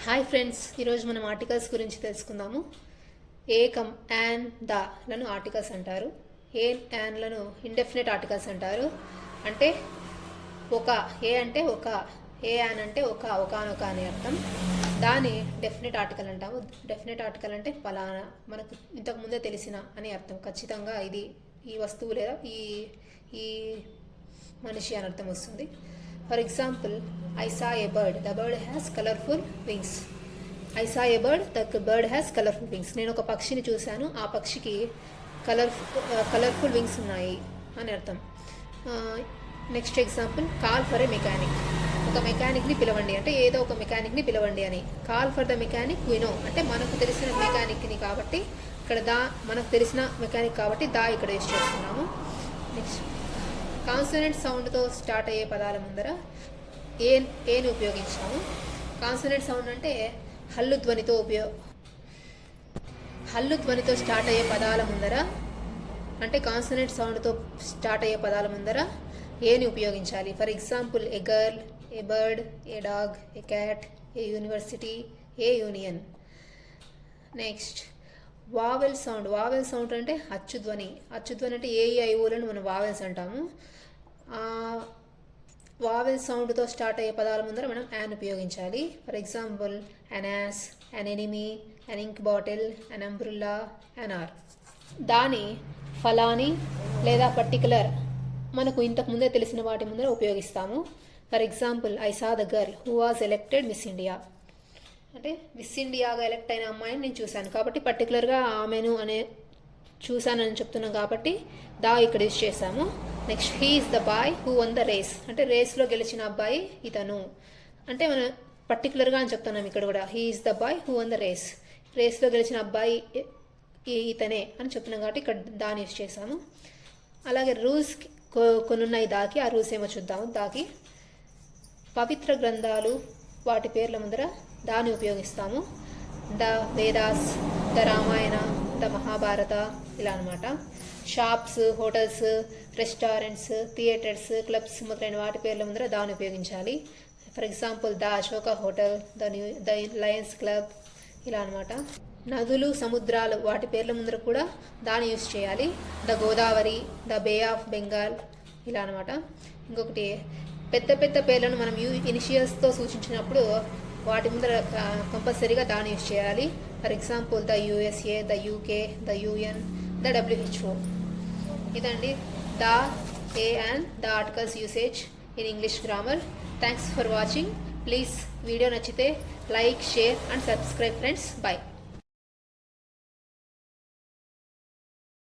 Hi friends, ఈరోజు మనం articles గురించి తెలుసుకుందాము. ఏ కమ్ యాన్ లను ఆర్టికల్స్ అంటారు. యాన్లను ఇండెఫినెట్ ఆర్టికల్స్ అంటారు. అంటే ఒక ఏ అంటే ఒక, ఏ యాన్ అంటే ఒకనొక అని అర్థం. దాని డెఫినెట్ ఆర్టికల్ అంటాము. డెఫినెట్ ఆర్టికల్ అంటే ఫలానా, మనకు ఇంతకు ముందే తెలిసిన అని అర్థం. ఖచ్చితంగా ఇది ఈ వస్తువు లేదా ఈ మనిషి అని అర్థం వస్తుంది. For example, I saw a bird. The bird has colorful wings. I saw a bird. The bird has colorful wings. నేను ఒక పక్షిని చూశాను, ఆ పక్షికి కలర్ఫుల్ వింగ్స్ ఉన్నాయి అని అర్థం. Next example, call for a mechanic. ఒక మెకానిక్ని పిలవండి అంటే ఏదో ఒక మెకానిక్ని పిలవండి అని. Call for the mechanic we know అంటే మనకు తెలిసిన మెకానిక్ని కాబట్టి ఇక్కడ మనకు తెలిసిన మెకానిక్ కాబట్టి ఇక్కడ యూస్ చేస్తున్నాము. నెక్స్ట్, కాన్సనెంట్ సౌండ్తో స్టార్ట్ అయ్యే పదాల ముందర ఏని ఉపయోగించాము. కాన్సనెంట్ సౌండ్ అంటే హల్లు ధ్వనితో స్టార్ట్ అయ్యే పదాల ముందర, అంటే కాన్సనెంట్ సౌండ్తో స్టార్ట్ అయ్యే పదాల ముందర ఏని ఉపయోగించాలి. For example, A girl, A bird, A dog, A cat, A university, A union. Next, vowel sound. Vowel sound అంటే అచ్చుధ్వని. అచ్చుధ్వని అంటే ఏఈఐఓలను మనం వావెల్స్ అంటాము. వావెల్ సౌండ్తో స్టార్ట్ అయ్యే పదాల ముందర మనం యాన్ ఉపయోగించాలి. For example, an ass, an enemy, an ink bottle, an umbrella, an hour. దాని ఫలాని లేదా పర్టికులర్ మనకు ఇంతకు ముందే తెలిసిన వాటి ముందర ఉపయోగిస్తాము. For example, I saw the girl who was elected miss India. అంటే మిస్ ఇండియాగా ఎలెక్ట్ అయిన అమ్మాయిని నేను చూశాను కాబట్టి పర్టికులర్గా ఆమెను చూశానని చెప్తున్నాం కాబట్టి ఇక్కడ యూజ్ చేశాము. Next, he is the boy who won the race. అంటే రేస్లో గెలిచిన అబ్బాయి ఇతను అంటే మనం పర్టికులర్గా అని చెప్తున్నాం. ఇక్కడ కూడా he is the boy who won the రేస్లో గెలిచిన అబ్బాయి ఇతనే అని చెప్తున్నాం కాబట్టి ఇక్కడ దాన్ని యూజ్ చేశాము. అలాగే రూల్స్ కొన్ని ఉన్నాయి ఆ రూల్స్ ఏమో చూద్దాము. పవిత్ర గ్రంథాలు వాటి పేర్ల ముందర దాన్ని ఉపయోగిస్తాము. The Vedas, the Ramayana, the Mahabharata ఇలా అనమాట. Shops, hotels, restaurants, theatres, clubs మొదలైన వాటి పేర్ల ముందర దాన్ని ఉపయోగించాలి. For example, the Ashoka hotel, the Lions club ఇలా అనమాట. నదులు, సముద్రాలు వాటి పేర్ల ముందర కూడా దాన్ని యూజ్ చేయాలి. The Godavari, the Bay of Bengal ఇలా అనమాట. ఇంకొకటి, పెద్ద పేర్లను మనం ఇనిషియల్స్తో సూచించినప్పుడు వాటి ముందర కంపల్సరీగా దాన్ని యూజ్ చేయాలి. For example, the USA, the UK, the UN, the WHO. ఇదండి a and the articles usage in English grammar. Thanks for watching. Please video నచ్చితే like, share and subscribe friends. By.